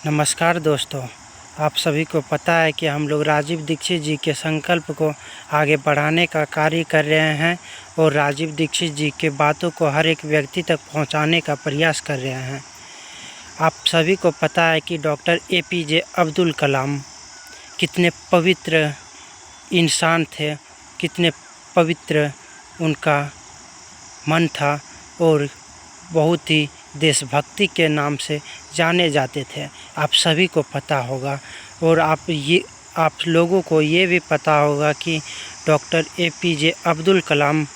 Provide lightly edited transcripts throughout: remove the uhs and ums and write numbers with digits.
नमस्कार दोस्तों, आप सभी को पता है कि हम लोग राजीव दीक्षित जी के संकल्प को आगे बढ़ाने का कार्य कर रहे हैं और राजीव दीक्षित जी के बातों को हर एक व्यक्ति तक पहुंचाने का प्रयास कर रहे हैं। आप सभी को पता है कि डॉक्टर APJ अब्दुल कलाम कितने पवित्र इंसान थे, कितने पवित्र उनका मन था और बहुत ही देशभक्ति के नाम से जाने जाते थे। आप सभी को पता होगा और आप लोगों को ये भी पता होगा कि डॉक्टर APJ अब्दुल कलाम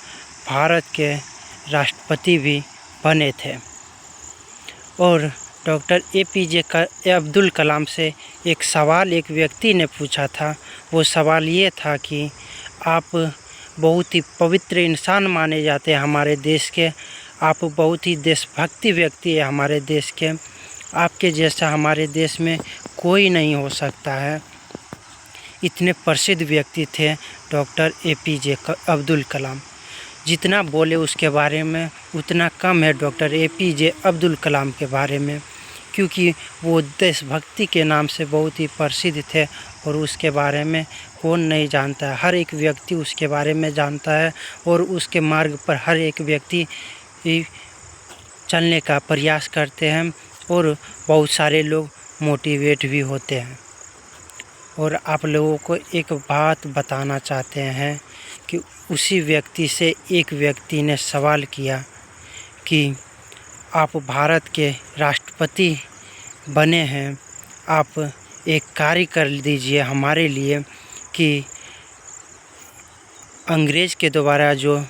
भारत के राष्ट्रपति भी बने थे। और डॉक्टर APJ अब्दुल कलाम से एक सवाल एक व्यक्ति ने पूछा था। वो सवाल ये था कि आप बहुत ही पवित्र इंसान माने जाते हैं हमारे देश के, आप बहुत ही देशभक्ति व्यक्ति है हमारे देश के, आपके जैसा हमारे देश में कोई नहीं हो सकता है। इतने प्रसिद्ध व्यक्ति थे डॉक्टर APJ अब्दुल कलाम। जितना बोले उसके बारे में उतना कम है डॉक्टर APJ अब्दुल कलाम के बारे में, क्योंकि वो देशभक्ति के नाम से बहुत ही प्रसिद्ध थे और उसके बारे में कौन नहीं जानता है। हर एक व्यक्ति उसके बारे में जानता है और उसके मार्ग पर हर एक व्यक्ति चलने का प्रयास करते हैं और बहुत सारे लोग मोटिवेट भी होते हैं। और आप लोगों को एक बात बताना चाहते हैं कि उसी व्यक्ति से एक व्यक्ति ने सवाल किया कि आप भारत के राष्ट्रपति बने हैं, आप एक कार्य कर दीजिए हमारे लिए कि अंग्रेज़ के द्वारा जो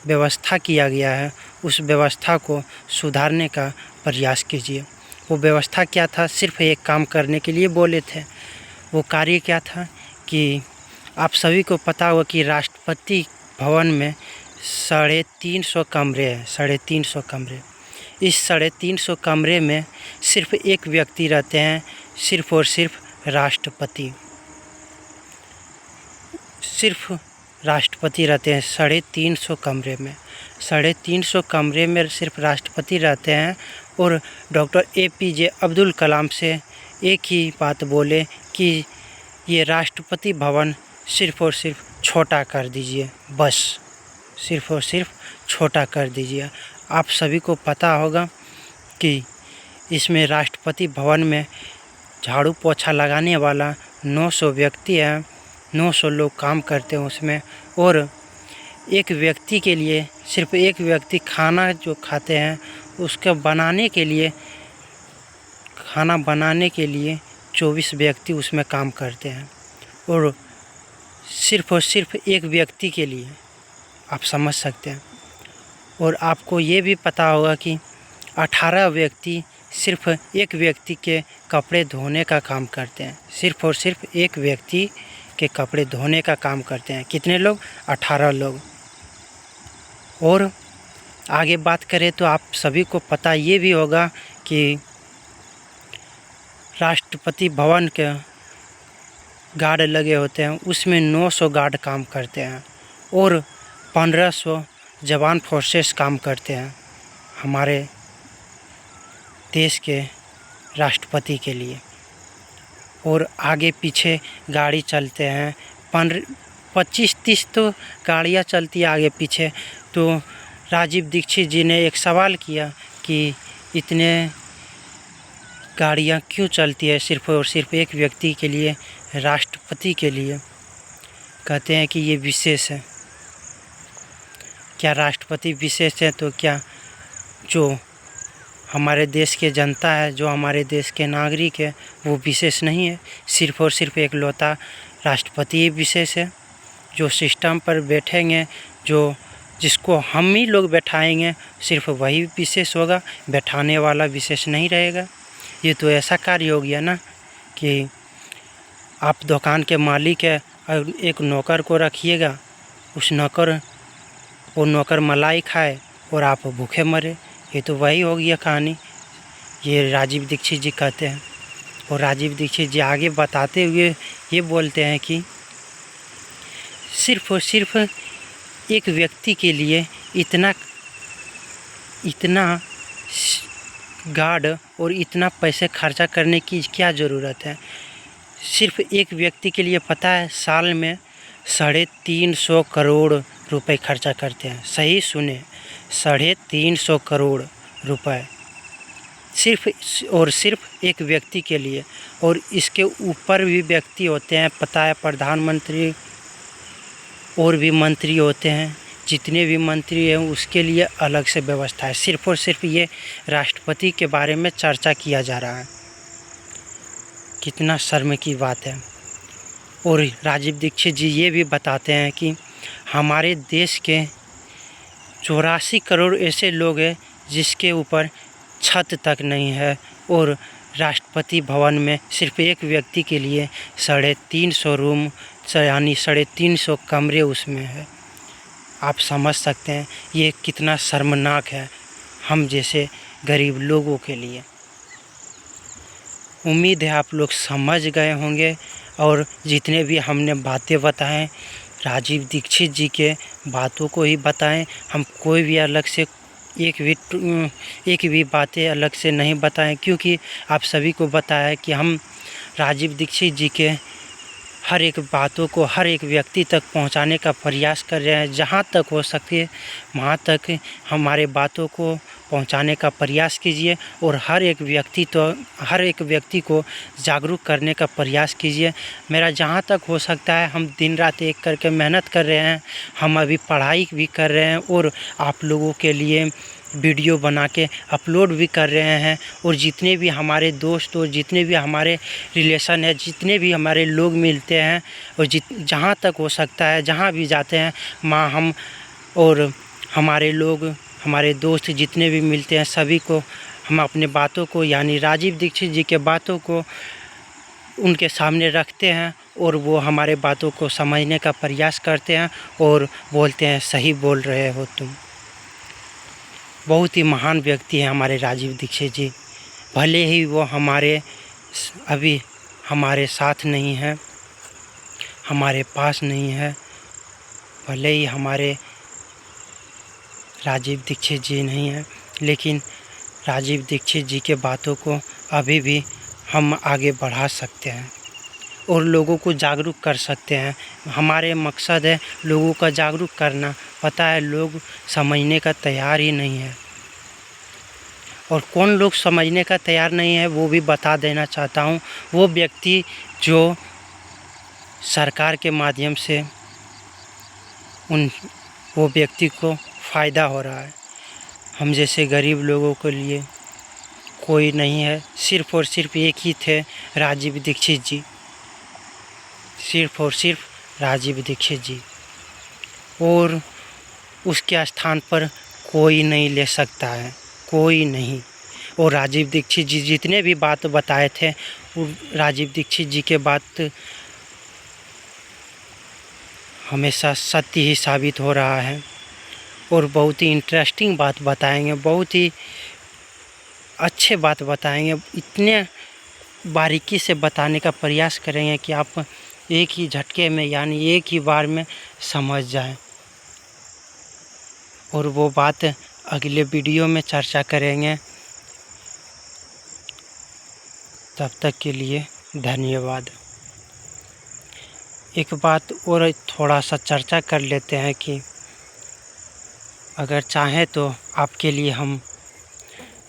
व्यवस्था किया गया है उस व्यवस्था को सुधारने का प्रयास कीजिए। वो व्यवस्था क्या था? सिर्फ एक काम करने के लिए बोले थे। वो कार्य क्या था कि आप सभी को पता होगा कि राष्ट्रपति भवन में 350 कमरे हैं, 350 कमरे। इस 350 कमरे में सिर्फ एक व्यक्ति रहते हैं, सिर्फ और सिर्फ राष्ट्रपति। सिर्फ राष्ट्रपति रहते हैं 350 कमरे में। 350 कमरे में सिर्फ राष्ट्रपति रहते हैं और डॉक्टर APJ अब्दुल कलाम से एक ही बात बोले कि ये राष्ट्रपति भवन सिर्फ और सिर्फ छोटा कर दीजिए, बस सिर्फ और सिर्फ छोटा कर दीजिए। आप सभी को पता होगा कि इसमें राष्ट्रपति भवन में झाड़ू पोछा लगाने वाला 900 व्यक्ति हैं, 900 लोग काम करते हैं उसमें। और एक व्यक्ति के लिए सिर्फ एक व्यक्ति खाना जो खाते हैं उसका खाना बनाने के लिए 24 व्यक्ति उसमें काम करते हैं। और सिर्फ एक व्यक्ति के लिए आप समझ सकते हैं। और आपको ये भी पता होगा कि 18 व्यक्ति सिर्फ एक व्यक्ति के कपड़े धोने का काम करते हैं। सिर्फ और सिर्फ एक व्यक्ति के कपड़े धोने का काम करते हैं। कितने लोग? 18 लोग। और आगे बात करें तो आप सभी को पता ये भी होगा कि राष्ट्रपति भवन के गार्ड लगे होते हैं, उसमें 900 गार्ड काम करते हैं और 1500 जवान फोर्सेस काम करते हैं हमारे देश के राष्ट्रपति के लिए। और आगे पीछे गाड़ी चलते हैं, 25-30 तो गाड़ियाँ चलती है आगे पीछे। तो राजीव दीक्षित जी ने एक सवाल किया कि इतने गाड़ियाँ क्यों चलती है सिर्फ और सिर्फ एक व्यक्ति के लिए, राष्ट्रपति के लिए? कहते हैं कि ये विशेष है। क्या राष्ट्रपति विशेष है? तो क्या जो हमारे देश के जनता है, जो हमारे देश के नागरिक है, वो विशेष नहीं है? सिर्फ और सिर्फ एक लौता राष्ट्रपति ही विशेष है। जो सिस्टम पर बैठेंगे, जिसको हम ही लोग बैठाएंगे, सिर्फ वही विशेष होगा, बैठाने वाला विशेष नहीं रहेगा। ये तो ऐसा कार्य हो गया ना कि आप दुकान के मालिक है और एक नौकर को रखिएगा, वो नौकर मलाई खाए और आप भूखे मरे। ये तो वही हो गया कहानी। ये राजीव दीक्षित जी कहते हैं। और राजीव दीक्षित जी आगे बताते हुए ये बोलते हैं कि सिर्फ और सिर्फ एक व्यक्ति के लिए इतना गार्ड और इतना पैसे खर्चा करने की क्या ज़रूरत है। सिर्फ एक व्यक्ति के लिए पता है साल में 350 करोड़ रुपए खर्चा करते हैं। सही सुने, 350 करोड़ रुपए सिर्फ एक व्यक्ति के लिए। और इसके ऊपर भी व्यक्ति होते हैं, पता है, प्रधानमंत्री और भी मंत्री होते हैं। जितने भी मंत्री हैं उसके लिए अलग से व्यवस्था है। सिर्फ और सिर्फ ये राष्ट्रपति के बारे में चर्चा किया जा रहा है। कितना शर्म की बात है। और राजीव दीक्षित जी ये भी बताते हैं कि हमारे देश के 84 करोड़ ऐसे लोग हैं जिसके ऊपर छत तक नहीं है, और राष्ट्रपति भवन में सिर्फ एक व्यक्ति के लिए 350 रूम यानी 350 कमरे उसमें है। आप समझ सकते हैं ये कितना शर्मनाक है हम जैसे गरीब लोगों के लिए। उम्मीद है आप लोग समझ गए होंगे, और जितने भी हमने बातें बताएं राजीव दीक्षित जी के बातों को ही बताएं। हम कोई भी अलग से एक भी बातें अलग से नहीं बताएं, क्योंकि आप सभी को बताया कि हम राजीव दीक्षित जी के हर एक बातों को हर एक व्यक्ति तक पहुंचाने का प्रयास कर रहे हैं। जहां तक हो सके वहां तक हमारे बातों को पहुंचाने का प्रयास कीजिए, और हर एक व्यक्ति को जागरूक करने का प्रयास कीजिए। मेरा जहां तक हो सकता है हम दिन रात एक करके मेहनत कर रहे हैं। हम अभी पढ़ाई भी कर रहे हैं और आप लोगों के लिए वीडियो बना के अपलोड भी कर रहे हैं। और जितने भी हमारे दोस्त और जितने भी हमारे रिलेशन है, जितने भी हमारे लोग मिलते हैं, और जहाँ तक हो सकता है जहाँ भी जाते हैं हम और हमारे लोग हमारे दोस्त जितने भी मिलते हैं सभी को हम अपने बातों को यानी राजीव दीक्षित जी के बातों को उनके सामने रखते हैं, और वो हमारे बातों को समझने का प्रयास करते हैं और बोलते हैं सही बोल रहे हो तुम। बहुत ही महान व्यक्ति हैं हमारे राजीव दीक्षित जी। भले ही वो अभी हमारे साथ नहीं है, हमारे पास नहीं है, भले ही हमारे राजीव दीक्षित जी नहीं है, लेकिन राजीव दीक्षित जी के बातों को अभी भी हम आगे बढ़ा सकते हैं और लोगों को जागरूक कर सकते हैं। हमारे मकसद है लोगों का जागरूक करना। पता है लोग समझने का तैयार ही नहीं है, और कौन लोग समझने का तैयार नहीं है वो भी बता देना चाहता हूँ। वो व्यक्ति जो सरकार के माध्यम से वो व्यक्ति को फ़ायदा हो रहा है। हम जैसे गरीब लोगों के लिए कोई नहीं है। सिर्फ और सिर्फ एक ही थे, राजीव दीक्षित जी। सिर्फ और सिर्फ राजीव दीक्षित जी, और उसके स्थान पर कोई नहीं ले सकता है, कोई नहीं। और राजीव दीक्षित जी जितने भी बात बताए थे वो राजीव दीक्षित जी के बात हमेशा सत्य ही साबित हो रहा है। और बहुत ही इंटरेस्टिंग बात बताएंगे, बहुत ही अच्छे बात बताएंगे। इतने बारीकी से बताने का प्रयास करेंगे कि आप एक ही झटके में यानी एक ही बार में समझ जाएं। और वो बात अगले वीडियो में चर्चा करेंगे। तब तक के लिए धन्यवाद। एक बात और थोड़ा सा चर्चा कर लेते हैं कि अगर चाहें तो आपके लिए हम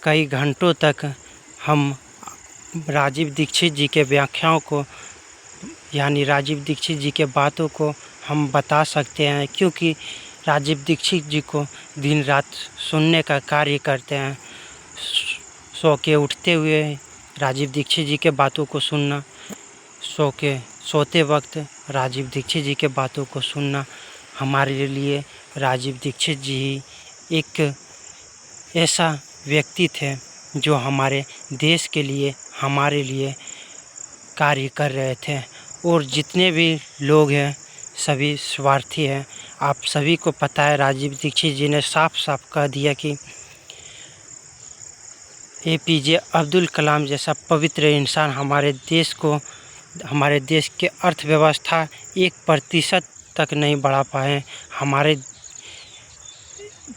कई घंटों तक हम राजीव दीक्षित जी के व्याख्याओं को यानी राजीव दीक्षित जी के बातों को हम बता सकते हैं, क्योंकि राजीव दीक्षित जी को दिन रात सुनने का कार्य करते हैं। सो के उठते हुए राजीव दीक्षित जी के बातों को सुनना, सोते वक्त राजीव दीक्षित जी के बातों को सुनना, हमारे लिए राजीव दीक्षित जी ही एक ऐसा व्यक्ति थे जो हमारे देश के लिए हमारे लिए कार्य कर रहे थे। और जितने भी लोग हैं सभी स्वार्थी हैं। आप सभी को पता है राजीव दीक्षित जी ने साफ साफ कह दिया कि APJ अब्दुल कलाम जैसा पवित्र इंसान हमारे देश के अर्थव्यवस्था 1% तक नहीं बढ़ा पाए। हमारे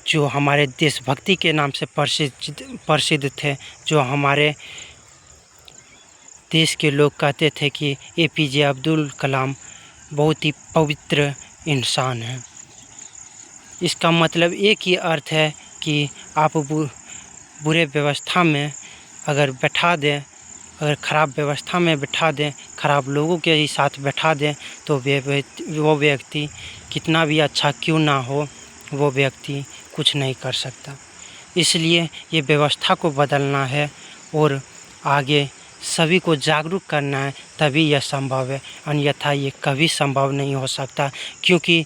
जो हमारे देशभक्ति के नाम से प्रसिद्ध थे, जो हमारे देश के लोग कहते थे कि APJ अब्दुल कलाम बहुत ही पवित्र इंसान हैं। इसका मतलब एक ही अर्थ है कि आप बुरे व्यवस्था में अगर बैठा दें, अगर ख़राब व्यवस्था में बैठा दें, ख़राब लोगों के ही साथ बैठा दें, तो वो व्यक्ति कितना भी अच्छा क्यों ना हो, वो व्यक्ति कुछ नहीं कर सकता। इसलिए ये व्यवस्था को बदलना है और आगे सभी को जागरूक करना है, तभी यह संभव है, अन्यथा ये कभी संभव नहीं हो सकता। क्योंकि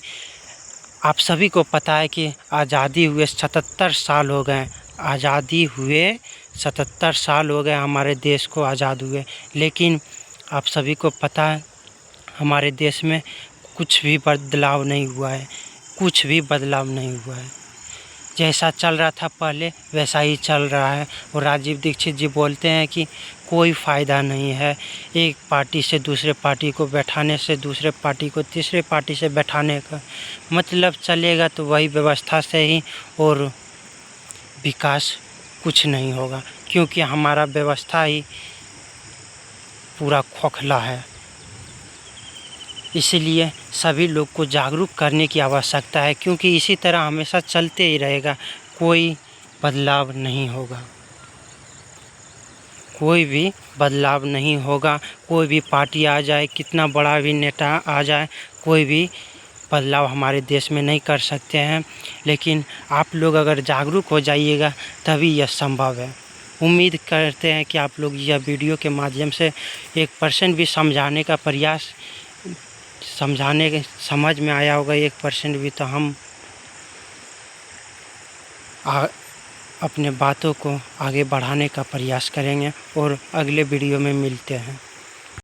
आप सभी को पता है कि आज़ादी हुए 77 साल हो गए, आज़ादी हुए 77 साल हो गए हमारे देश को आज़ाद हुए, लेकिन आप सभी को पता है हमारे देश में कुछ भी बदलाव नहीं हुआ है, कुछ भी बदलाव नहीं हुआ है। जैसा चल रहा था पहले वैसा ही चल रहा है। और राजीव दीक्षित जी बोलते हैं कि कोई फ़ायदा नहीं है एक पार्टी से दूसरे पार्टी को बैठाने से, दूसरे पार्टी को तीसरे पार्टी से बैठाने का, मतलब चलेगा तो वही व्यवस्था से ही, और विकास कुछ नहीं होगा, क्योंकि हमारा व्यवस्था ही पूरा खोखला है। इसलिए सभी लोग को जागरूक करने की आवश्यकता है, क्योंकि इसी तरह हमेशा चलते ही रहेगा, कोई बदलाव नहीं होगा, कोई भी बदलाव नहीं होगा। कोई भी पार्टी आ जाए, कितना बड़ा भी नेता आ जाए, कोई भी बदलाव हमारे देश में नहीं कर सकते हैं। लेकिन आप लोग अगर जागरूक हो जाइएगा तभी यह संभव है। उम्मीद करते हैं कि आप लोग यह वीडियो के माध्यम से 1% भी समझाने का प्रयास, समझ में आया होगा 1% भी, तो हम अपने बातों को आगे बढ़ाने का प्रयास करेंगे और अगले वीडियो में मिलते हैं।